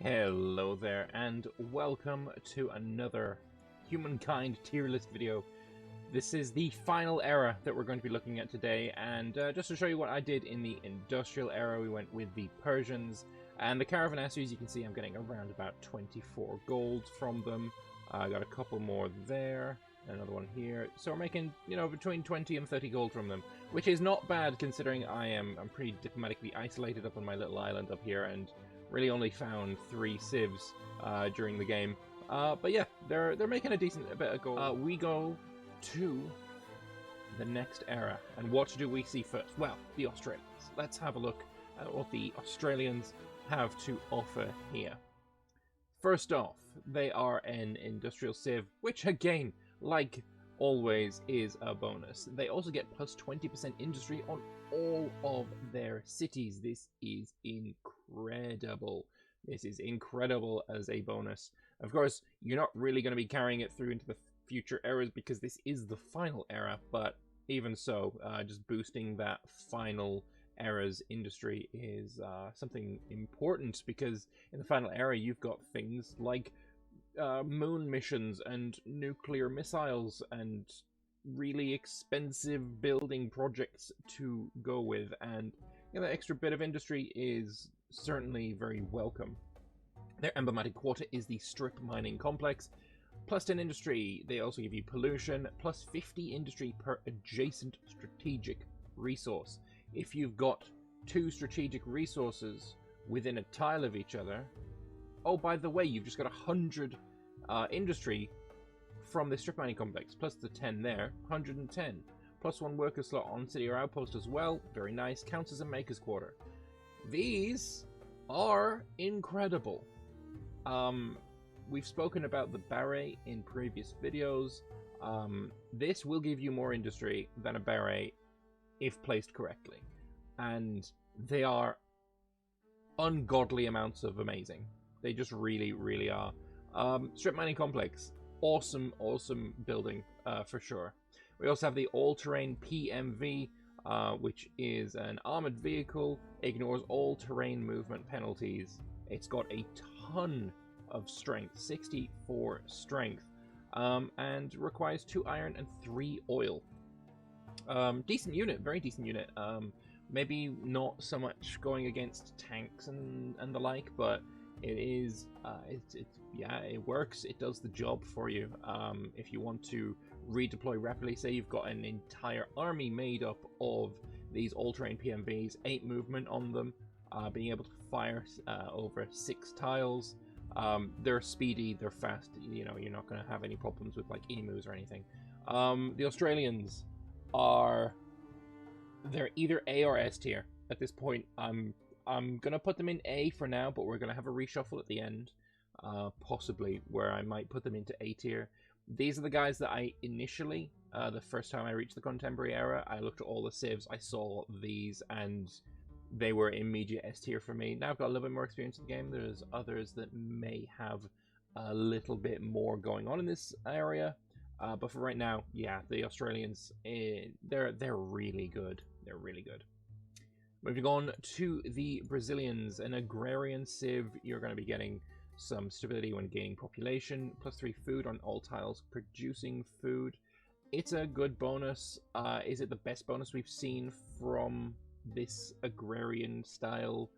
Hello there, and welcome to another Humankind tier list video. This is the final era that we're going to be looking at today, and just to show you what I did in the industrial era, we went with the Persians, and the Caravanserais, you can see I'm getting around about 24 gold from them. I got a couple more there, another one here, so we're making, you know, between 20 and 30 gold from them, which is not bad considering I'm pretty diplomatically isolated up on my little island up here, and really only found 3 civs during the game. But yeah, they're making a decent bit of gold. We go to the next era, and what do we see first? Well, the Australians. Let's have a look at what the Australians have to offer here. First off, they are an industrial civ, which again, like always, is a bonus. They also get plus 20% industry on all of their cities. This is incredible. This is incredible as a bonus. Of course, you're not really going to be carrying it through into the future eras because this is the final era, but even so, just boosting that final era's industry is something important, because in the final era you've got things like moon missions and nuclear missiles and really expensive building projects to go with, and you know, that extra bit of industry is certainly very welcome. Their emblematic quarter is the strip mining complex. Plus 10 industry. They also give you pollution, plus 50 industry per adjacent strategic resource. If you've got 2 strategic resources within a tile of each other, oh, by the way, you've just got 100 industry from the strip mining complex, plus the 10 there, 110. Plus 1 worker slot on city or outpost as well, very nice, counts as a maker's quarter. These are incredible. We've spoken about the Barret in previous videos. This will give you more industry than a Barret if placed correctly, and they are ungodly amounts of amazing. They just really, really are. Strip mining complex, awesome building for sure. We also have the all-terrain PMV, which is an armored vehicle, ignores all terrain movement penalties. It's got a ton of strength, 64 strength, and requires 2 iron and 3 oil. Decent unit, very decent unit. Maybe not so much going against tanks and the like, but it is, yeah, it works. It does the job for you. If you want to redeploy rapidly, say you've got an entire army made up of these all-terrain PMVs, 8 movement on them, being able to fire over 6 tiles. They're speedy, they're fast. You know, you're not going to have any problems with like emus or anything. The Australians are, they're either A or S tier at this point. I'm gonna put them in A for now, but we're gonna have a reshuffle at the end, possibly, where I might put them into A tier. These are the guys that I initially, the first time I reached the contemporary era, I looked at all the civs, I saw these, and they were immediate S tier for me. Now I've got a little bit more experience in the game. There's others that may have a little bit more going on in this area, but for right now, yeah, the Australians, they're really good. They're really good. Moving on to the Brazilians, an agrarian civ. You're going to be getting some stability when gaining population, plus 3 food on all tiles producing food. It's a good bonus. Is it the best bonus we've seen from this agrarian style?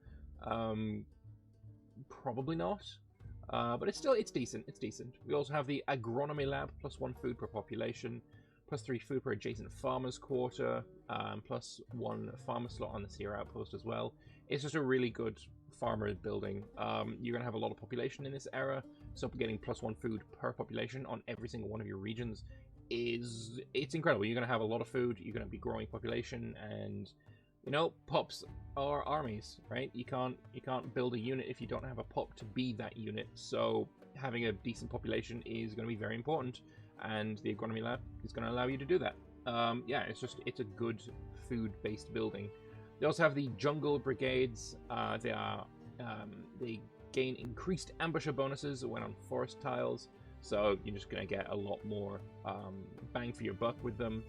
Probably not. But it's decent. It's decent. We also have the agronomy lab, plus 1 food per population, plus 3 food per adjacent farmer's quarter, plus 1 farmer slot on the city or outpost as well. It's just a really good farmer building. You're going to have a lot of population in this era, so getting plus 1 food per population on every single one of your regions it's incredible. You're going to have a lot of food, you're going to be growing population, and you know, pops are armies, right? You can't build a unit if you don't have a pop to be that unit, so having a decent population is going to be very important, and the agronomy lab is going to allow you to do that. Yeah, it's a good food-based building. They also have the jungle brigades. They gain increased ambusher bonuses when on forest tiles, so you're just going to get a lot more bang for your buck with them.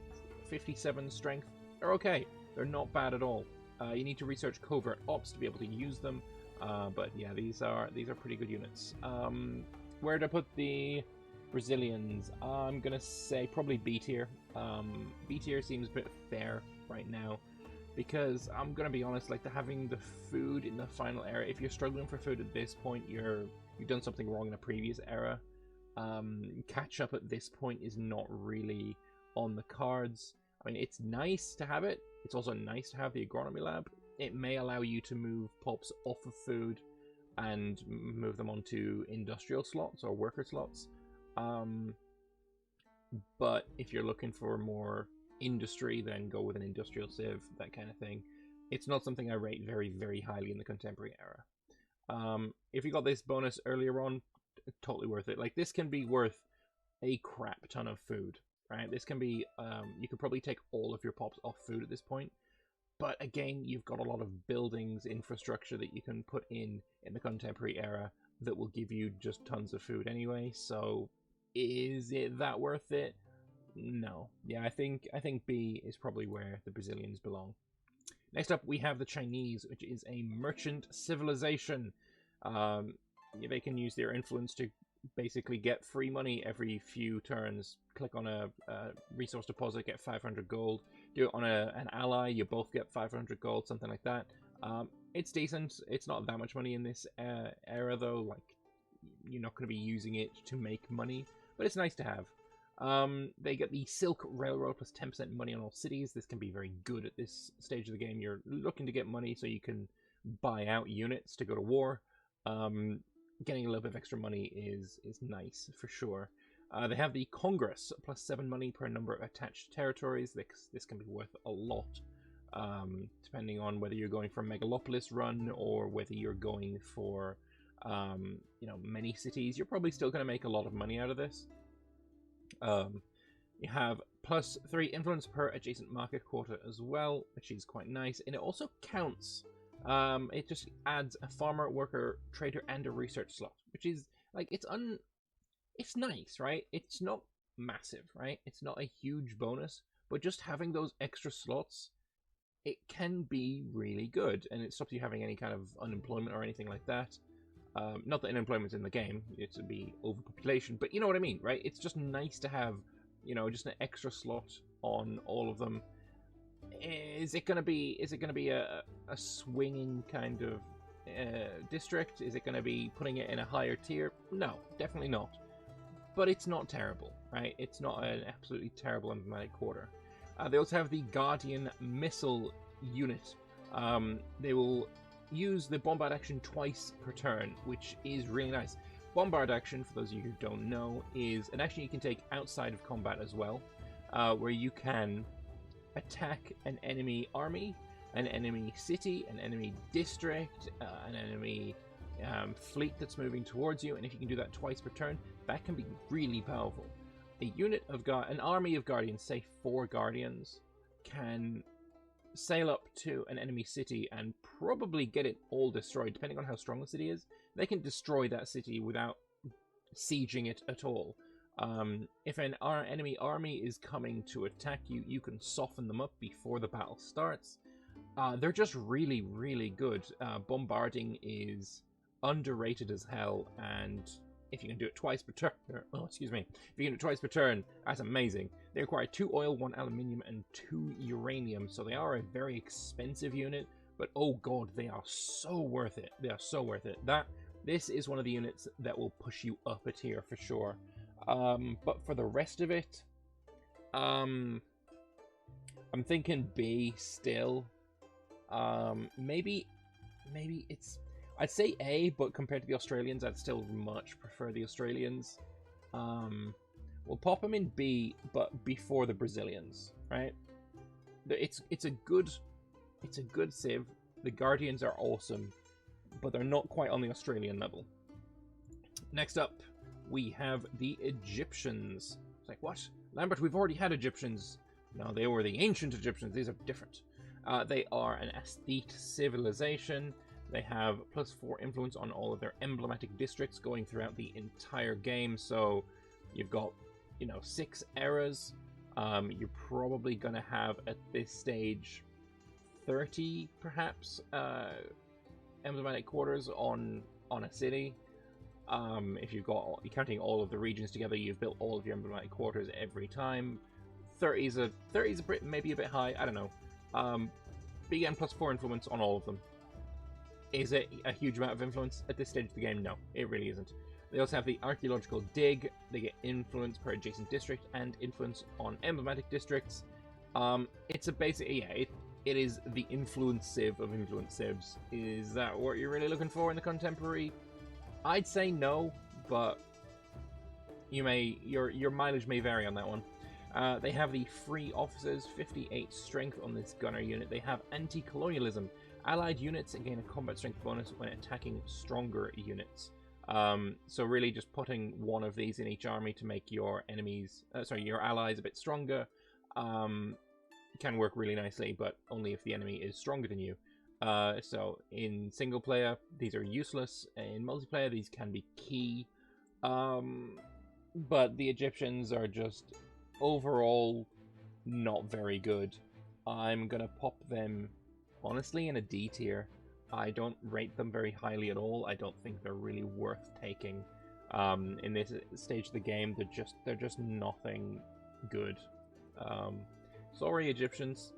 57 strength, they're okay. They're not bad at all. You need to research covert ops to be able to use them. But yeah, these are pretty good units. Where to put the Brazilians? I'm gonna say probably B tier. B tier seems a bit fair right now, because I'm gonna be honest, like having the food in the final era. If you're struggling for food at this point, you've done something wrong in a previous era. Catch up at this point is not really on the cards. I mean, it's nice to have it. It's also nice to have the agronomy lab. It may allow you to move pops off of food and move them onto industrial slots or worker slots. But if you're looking for more industry, then go with an industrial civ, that kind of thing. It's not something I rate very, very highly in the contemporary era. If you got this bonus earlier on, totally worth it. Like, this can be worth a crap ton of food, right? This can be, you could probably take all of your pops off food at this point. But again, you've got a lot of buildings, infrastructure that you can put in the contemporary era that will give you just tons of food anyway. So, is it that worth it? No. Yeah, I think B is probably where the Brazilians belong. Next up, we have the Chinese, which is a merchant civilization. They can use their influence to basically get free money every few turns. Click on a resource deposit, get 500 gold. Do it on an ally, you both get 500 gold, something like that. It's decent. It's not that much money in this era, though. Like, you're not going to be using it to make money, but it's nice to have. They get the Silk Railroad plus 10% money on all cities. This can be very good at this stage of the game. You're looking to get money so you can buy out units to go to war. Getting a little bit of extra money is nice, for sure. They have the Congress, plus 7 money per number of attached territories. This can be worth a lot, depending on whether you're going for a Megalopolis run or whether you're going for, many cities. You're probably still going to make a lot of money out of this. You have plus 3 influence per adjacent market quarter as well, which is quite nice. And it also counts. It just adds a farmer, worker, trader, and a research slot, which is, like, it's nice, right? It's not massive, right? It's not a huge bonus, but just having those extra slots, it can be really good, and it stops you having any kind of unemployment or anything like that. Not that unemployment's in the game, it's to be overpopulation, but you know what I mean, right? It's just nice to have, just an extra slot on all of them. Is it gonna be a swinging kind of district? Is it gonna be putting it in a higher tier? No, definitely not. But it's not terrible, right? It's not an absolutely terrible emblematic quarter. They also have the Guardian Missile unit. They will use the bombard action twice per turn, which is really nice. Bombard action, for those of you who don't know, is an action you can take outside of combat as well, where you can attack an enemy army, an enemy city, an enemy district, an enemy fleet that's moving towards you, and if you can do that twice per turn, that can be really powerful. An army of guardians, say 4 guardians, can sail up to an enemy city and probably get it all destroyed, depending on how strong the city is. They can destroy that city without sieging it at all. If an enemy army is coming to attack you, you can soften them up before the battle starts. They're just really, really good. Bombarding is underrated as hell, and if you can do it twice per turn, if you can do it twice per turn, that's amazing. They require 2 oil, 1 aluminium, and 2 uranium, so they are a very expensive unit, but oh god, they are so worth it. They are so worth it. This is one of the units that will push you up a tier for sure. But for the rest of it, I'm thinking B still. Maybe it's, I'd say A, but compared to the Australians, I'd still much prefer the Australians. We'll pop them in B, but before the Brazilians, right? It's a good civ. The Guardians are awesome, but they're not quite on the Australian level. Next up, we have the Egyptians. It's like, what? Lambert, we've already had Egyptians. No, they were the ancient Egyptians. These are different. They are an aesthete civilization. They have plus 4 influence on all of their emblematic districts going throughout the entire game. So you've got, 6 eras. You're probably going to have, at this stage, 30, perhaps, emblematic quarters on a city. If you've got, counting all of the regions together, you've built all of your emblematic quarters every time. 30's a bit, maybe a bit high, I don't know. But again, +4 influence on all of them. Is it a huge amount of influence at this stage of the game? No, it really isn't. They also have the archaeological dig. They get influence per adjacent district and influence on emblematic districts. It's a basic, yeah, it is the influence civ of influence civs. Is that what you're really looking for in the contemporary? I'd say no, but your mileage may vary on that one. They have the free officers, 58 strength on this gunner unit. They have anti-colonialism. Allied units gain a combat strength bonus when attacking stronger units. So really just putting one of these in each army to make your enemies, your allies a bit stronger, can work really nicely, but only if the enemy is stronger than you. So in single player, these are useless. In multiplayer, these can be key. But the Egyptians are just overall not very good. I'm gonna pop them honestly in a D tier. I don't rate them very highly at all. I don't think they're really worth taking. In this stage of the game, they're just nothing good. Sorry, Egyptians.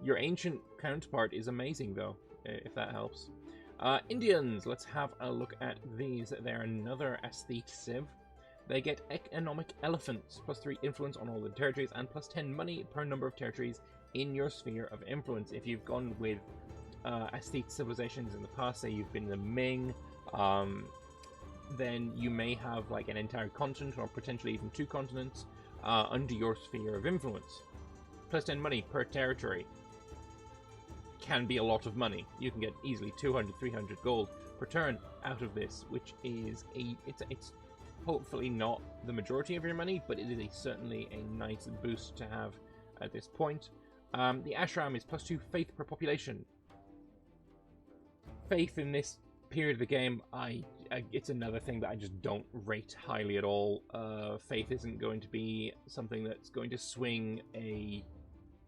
Your ancient counterpart is amazing, though, if that helps. Indians, let's have a look at these. They're another aesthete civ. They get economic elephants, +3 influence on all the territories, and +10 money per number of territories in your sphere of influence. If you've gone with aesthete civilizations in the past, say you've been the Ming, then you may have like an entire continent, or potentially even 2 continents, under your sphere of influence. +10 money per territory can be a lot of money. You can get easily 200, 300 gold per turn out of this, which is it's hopefully not the majority of your money, but it is certainly a nice boost to have at this point. The ashram is +2 faith per population. Faith in this period of the game, it's another thing that I just don't rate highly at all. Faith isn't going to be something that's going to swing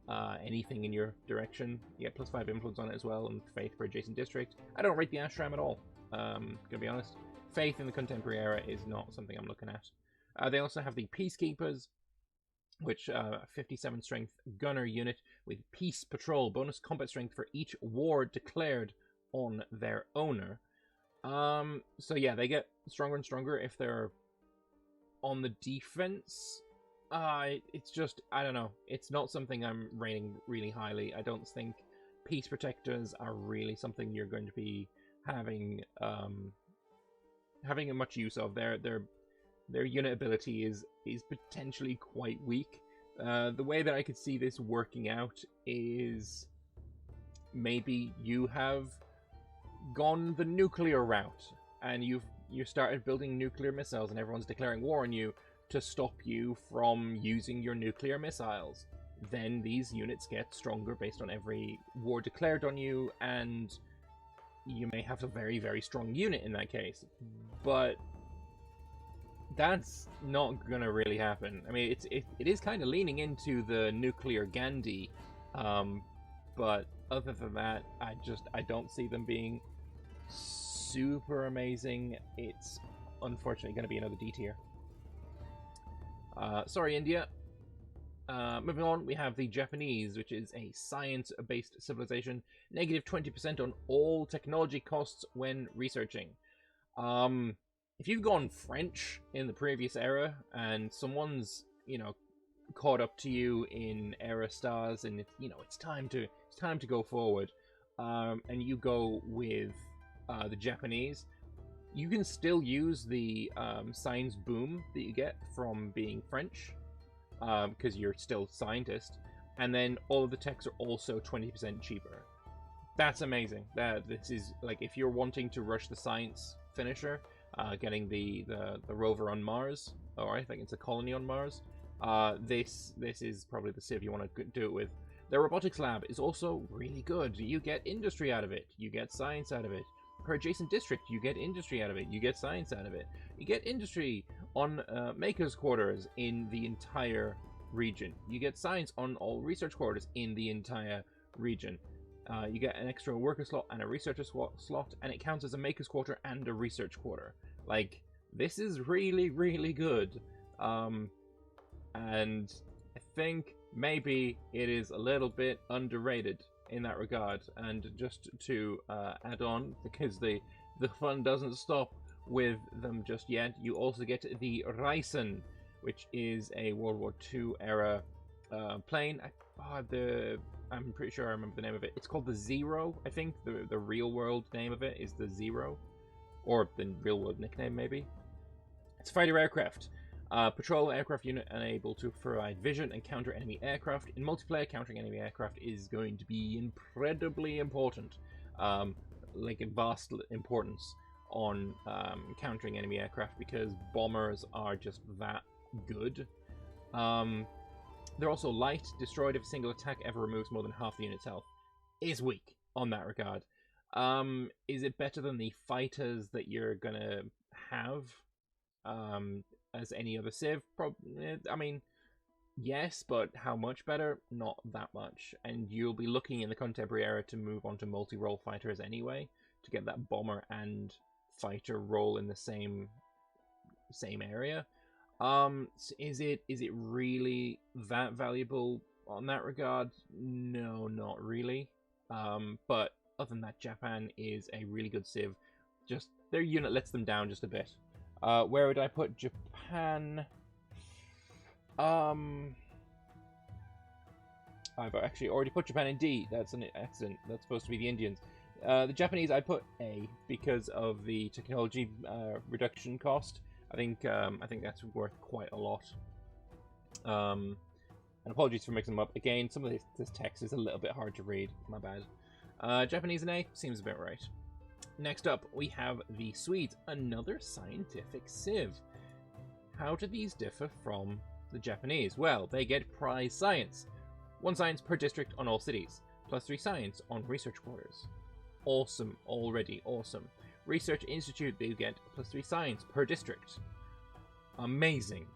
anything in your direction. You get +5 influence on it as well, and faith per adjacent district. I don't rate the ashram at all, gonna be honest. Faith in the contemporary era is not something I'm looking at. They also have the peacekeepers, which 57 strength gunner unit with peace patrol, bonus combat strength for each war declared on their owner. So yeah, they get stronger and stronger if they're on the defense. It's just, I don't know, it's not something I'm rating really highly. I don't think peace protectors are really something you're going to be having much use of. Their unit ability is potentially quite weak. The way that I could see this working out is maybe you have gone the nuclear route and you started building nuclear missiles, and everyone's declaring war on you to stop you from using your nuclear missiles. Then these units get stronger based on every war declared on you, and you may have a very, very strong unit in that case. But that's not gonna really happen. I mean, it is kind of leaning into the nuclear Gandhi, but other than that, I don't see them being super amazing. It's unfortunately going to be another D tier. Sorry, India. Moving on, we have the Japanese, which is a science-based civilization. -20% on all technology costs when researching. If you've gone French in the previous era, and someone's, caught up to you in era stars, and it's time to go forward, and you go with the Japanese, you can still use the science boom that you get from being French, because you're still scientist, and then all of the techs are also 20% cheaper. That's amazing. This is like, if you're wanting to rush the science finisher, getting the rover on Mars, or I think it's a colony on Mars, this is probably the civ you want to do it with. The robotics lab is also really good. You get industry out of it. You get science out of it. Per adjacent district, you get industry out of it. You get science out of it. You get industry on makers' quarters in the entire region. You get science on all research quarters in the entire region. You get an extra worker slot and a researcher slot, and it counts as a maker's quarter and a research quarter. Like, this is really, really good. And I think maybe it is a little bit underrated in that regard. And just to add on, because the fun doesn't stop with them just yet, you also get the Reisen, which is a World War II era plane. I'm pretty sure I remember the name of it. It's called the Zero, I think. The real world name of it is the Zero. Or the real world nickname, maybe. It's a fighter aircraft. Patrol aircraft unit unable to provide vision and counter enemy aircraft. In multiplayer, countering enemy aircraft is going to be incredibly important. Like a vast importance on countering enemy aircraft, because bombers are just that good. They're also light. Destroyed if a single attack ever removes more than half the unit's health. Is weak on that regard. Is it better than the fighters that you're gonna have as any other civ? I mean, yes, but how much better? Not that much. And you'll be looking in the contemporary era to move on to multi-role fighters anyway, to get that bomber and fighter role in the same area. Is it really that valuable on that regard? No, not really. But other than that, Japan is a really good civ. Just their unit lets them down just a bit. Where would I put Japan? I've actually already put Japan in D. That's an accident. That's supposed to be the Indians. The Japanese I put A because of the technology reduction cost. I think that's worth quite a lot. And apologies for mixing them up. Again, some of this text is a little bit hard to read. My bad. Japanese and A seems a bit right. Next up, we have the Swedes, another scientific civ. How do these differ from the Japanese? Well, they get prize science. 1 science per district on all cities, plus 3 science on research quarters. Awesome, already awesome. Research Institute, they get plus 3 science per district. Amazing.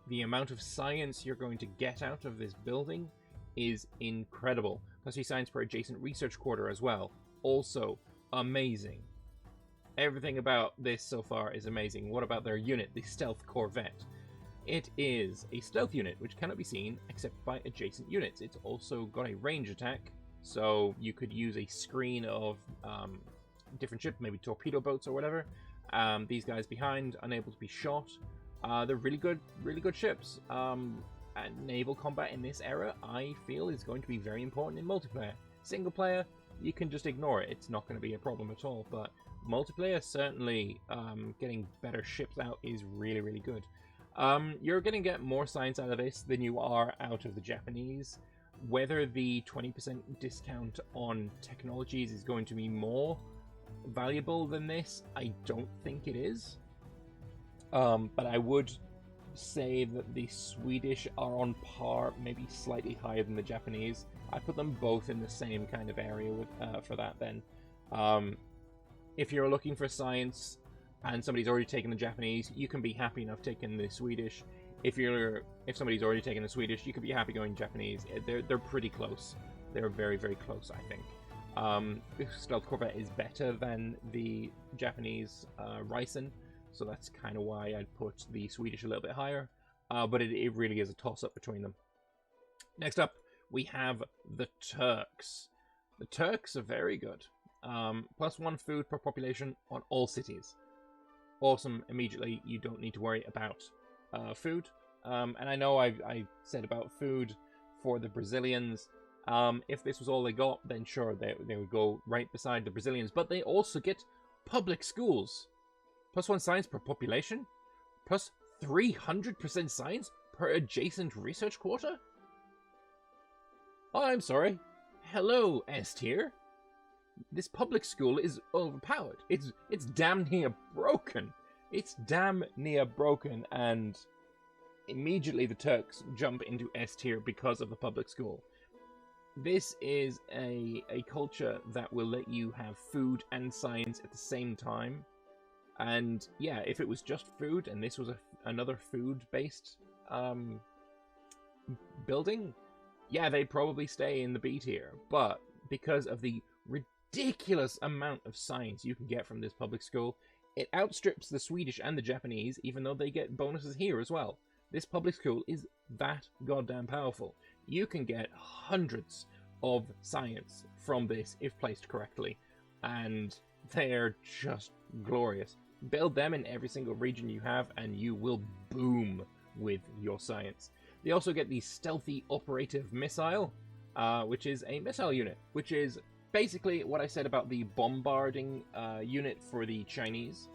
The amount of science you're going to get out of this building is incredible. Plus 3 science per adjacent research quarter as well. Also amazing. Everything about this so far is amazing. What about their unit, the Stealth Corvette? It is a stealth unit which cannot be seen except by adjacent units. It's also got a range attack, so you could use a screen of different ships, maybe torpedo boats or whatever. These guys behind, unable to be shot. They're really good ships. And naval combat in this era, I feel, is going to be very important in multiplayer. Single player, you can just ignore it. It's not going to be a problem at all. But multiplayer, certainly, getting better ships out is really, really good. You're going to get more science out of this than you are out of the Japanese. Whether the 20% discount on technologies is going to be more valuable than this, I don't think it is. But I would say that the Swedish are on par, maybe slightly higher than the Japanese. I put them both in the same kind of area with, for that then. If you're looking for science and somebody's already taken the Japanese, you can be happy enough taking the Swedish. If somebody's already taken the Swedish, you could be happy going Japanese. They're pretty close. They're very, very close, I think. The Stealth Corvette is better than the Japanese Reisen, so that's kind of why I'd put the Swedish a little bit higher. But it really is a toss-up between them. Next up, we have the Turks. The Turks are very good. +1 food per population on all cities. Awesome. Immediately, you don't need to worry about food. And I know I said about food for the Brazilians. If this was all they got, then sure, they would go right beside the Brazilians. But they also get public schools. +1 science per population. Plus 300% science per adjacent research quarter? Oh, I'm sorry. Hello, S tier. This public school is overpowered. It's damn near broken. It's damn near broken, and immediately the Turks jump into S tier because of the public school. This is a culture that will let you have food and science at the same time. And yeah, if it was just food and this was another food-based building, yeah, they'd probably stay in the B tier. But because of the ridiculous amount of science you can get from this public school. It outstrips the Swedish and the Japanese, even though they get bonuses here as well. This public school is that goddamn powerful. You can get hundreds of science from this if placed correctly, and they're just glorious. Build them in every single region you have, and you will boom with your science. They also get the Stealthy Operative Missile, which is a missile unit, which is basically what I said about the bombarding unit for the Chinese.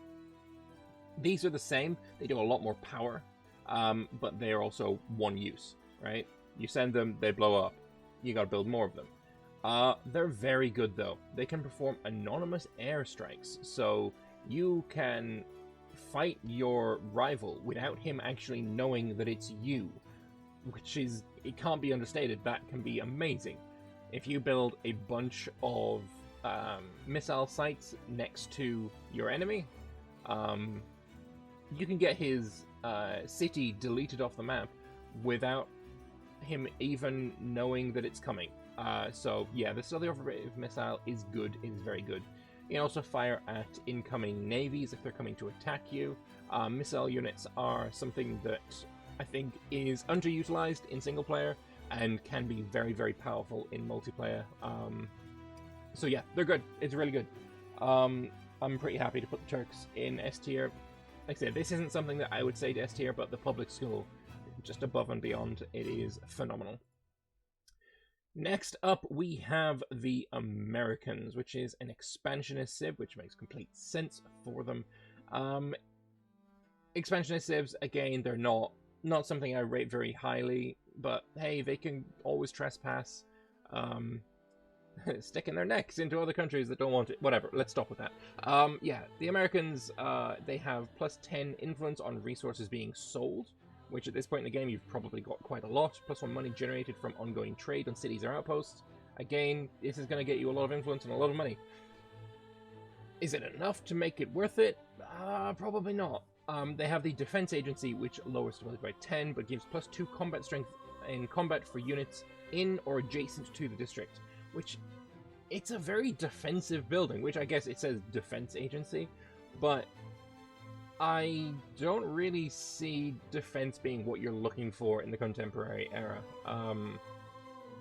These are the same. They do a lot more power, but they're also one use, right? You send them, they blow up. You gotta build more of them. They're very good, though. They can perform anonymous airstrikes, so you can fight your rival without him actually knowing that it's you, which is, it can't be understated. That can be amazing. If you build a bunch of missile sites next to your enemy, you can get his city deleted off the map without him even knowing that it's coming. So yeah, the Stealthy Operative Missile is good. It is very good. You can also fire at incoming navies if they're coming to attack you. Missile units are something that I think is underutilized in single player and can be very, very powerful in multiplayer. So yeah, they're good. It's really good. I'm pretty happy to put the Turks in S tier. Like I said, this isn't something that I would say to S tier, but the public school, just above and beyond, it is phenomenal. Next up, we have the Americans, which is an expansionist civ, which makes complete sense for them. Expansionist civs, again, they're not something I rate very highly, but hey, they can always trespass, sticking their necks into other countries that don't want it. Whatever, let's stop with that. Yeah, the Americans, they have +10 influence on resources being sold, which at this point in the game you've probably got quite a lot, +1 money generated from ongoing trade on cities or outposts. Again, this is going to get you a lot of influence and a lot of money. Is it enough to make it worth it? Probably not. They have the Defense Agency, which lowers stability by 10, but gives +2 combat strength in combat for units in or adjacent to the district, which, it's a very defensive building, which I guess it says Defense Agency, but I don't really see defense being what you're looking for in the contemporary era.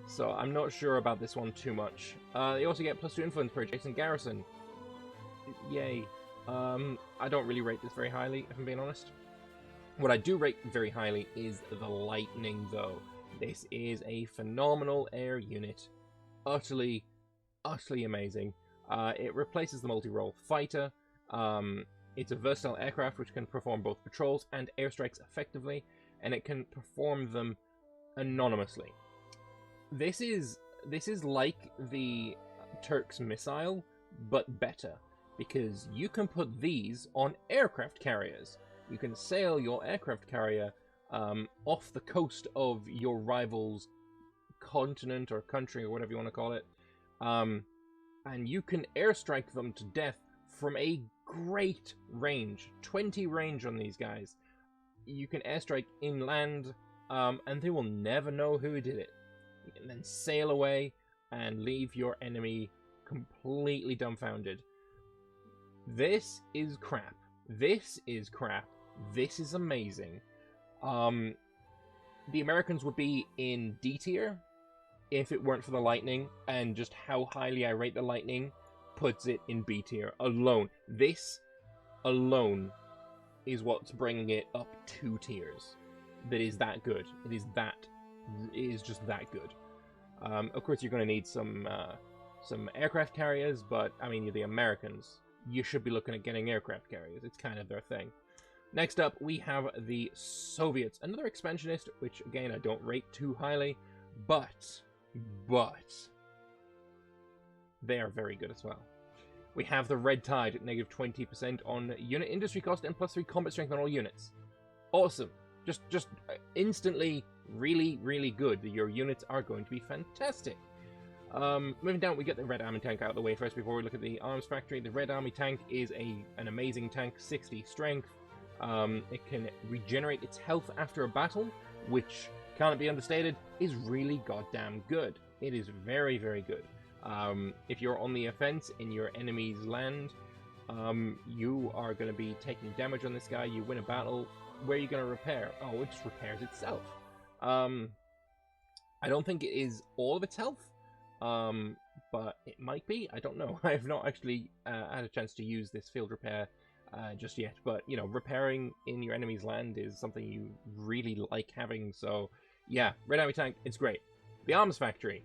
So I'm not sure about this one too much. They also get +2 influence per adjacent garrison. Yay. I don't really rate this very highly, if I'm being honest. What I do rate very highly is the Lightning, though. This is a phenomenal air unit. Utterly, utterly amazing. It replaces the multi-role fighter. It's a versatile aircraft which can perform both patrols and airstrikes effectively, and it can perform them anonymously. This is like the Turks missile, but better, because you can put these on aircraft carriers. You can sail your aircraft carrier off the coast of your rival's continent or country or whatever you want to call it, and you can airstrike them to death from a great range. 20 range on these guys. You can airstrike inland, and they will never know who did it. You can then sail away and leave your enemy completely dumbfounded. This is crap. This is crap. This is amazing. The Americans would be in D tier if it weren't for the Lightning, and just how highly I rate the Lightning puts it in B tier alone. This alone is what's bringing it up 2 tiers. That is that good. It is just that good. Of course, you're going to need some aircraft carriers, but I mean, you're the Americans. You should be looking at getting aircraft carriers. It's kind of their thing. Next up, we have the Soviets, another expansionist, which again I don't rate too highly, but they are very good as well. We have the Red Tide at -20% on unit industry cost and +3 combat strength on all units. Awesome. Just instantly really, really good. Your units are going to be fantastic. Moving down, we get the Red Army tank out of the way first before we look at the arms factory. The Red Army tank is an amazing tank, 60 strength. It can regenerate its health after a battle, which, can't be understated, is really goddamn good. It is very, very good. If you're on the offense in your enemy's land, you are going to be taking damage on this guy. You win a battle. Where are you going to repair? Oh, it just repairs itself. I don't think it is all of its health, but it might be. I don't know. I have not actually had a chance to use this field repair just yet. But, you know, repairing in your enemy's land is something you really like having. So, yeah, Red Army Tank, it's great. The Arms Factory.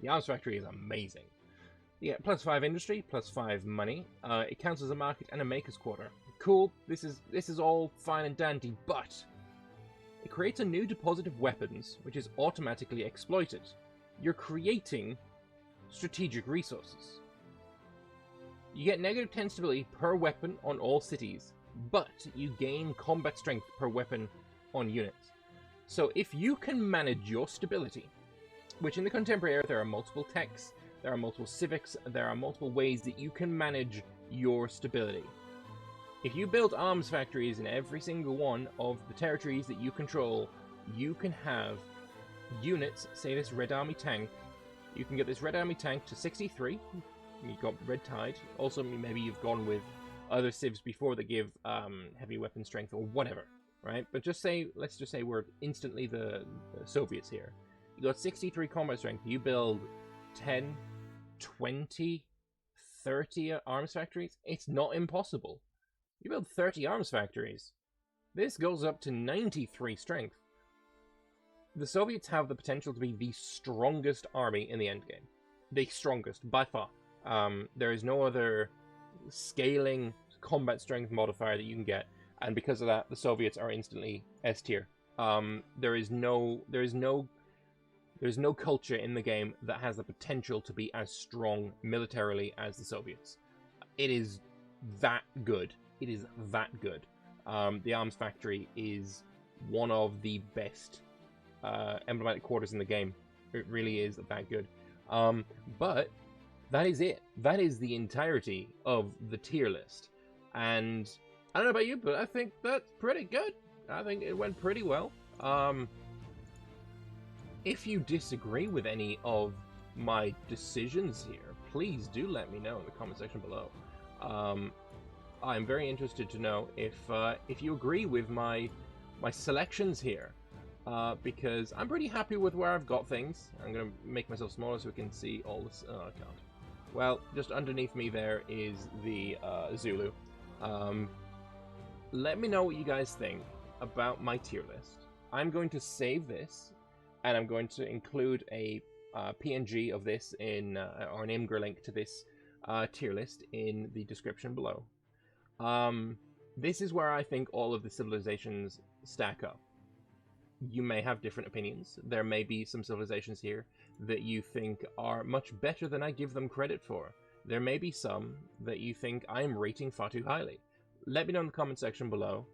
The Arms Factory is amazing. Yeah, +5 industry, +5 money. It counts as a market and a maker's quarter. Cool, this is all fine and dandy, but it creates a new deposit of weapons, which is automatically exploited. You're creating strategic resources. You get -10 stability per weapon on all cities, but you gain combat strength per weapon on units. So if you can manage your stability, which in the contemporary era there are multiple techs, there are multiple civics, there are multiple ways that you can manage your stability. If you build arms factories in every single one of the territories that you control, you can have units, say this Red Army tank, you can get this Red Army tank to 63, you've got Red Tide, also maybe you've gone with other civs before that give heavy weapon strength or whatever, right? But just say, let's just say we're instantly the Soviets here. You got 63 combat strength, you build 10, 20, 30 arms factories, it's not impossible. You build 30 arms factories. This goes up to 93 strength. The Soviets have the potential to be the strongest army in the endgame. The strongest, by far. There is no other scaling combat strength modifier that you can get, and because of that, the Soviets are instantly S tier. There is no culture in the game that has the potential to be as strong militarily as the Soviets. It is that good. It is that good. The Arms Factory is one of the best emblematic quarters in the game. It really is that good. But that is it. That is the entirety of the tier list. And I don't know about you, but I think that's pretty good. I think it went pretty well. If you disagree with any of my decisions here, please do let me know in the comment section below. I'm very interested to know if you agree with my selections here, because I'm pretty happy with where I've got things. I'm gonna make myself smaller so we can see all this. Oh, I can't. Well, just underneath me there is the Zulu. Let me know what you guys think about my tier list. I'm going to save this, and I'm going to include a PNG of this in or an Imgur link to this tier list in the description below. This is where I think all of the civilizations stack up. You may have different opinions. There may be some civilizations here that you think are much better than I give them credit for. There may be some that you think I'm rating far too highly. Let me know in the comment section below,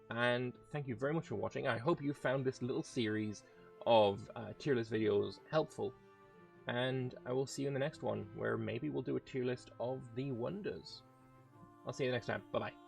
and thank you very much for watching. I hope you found this little series of tier list videos helpful, and I will see you in the next one, where maybe we'll do a tier list of the wonders. I'll see you next time. Bye-bye.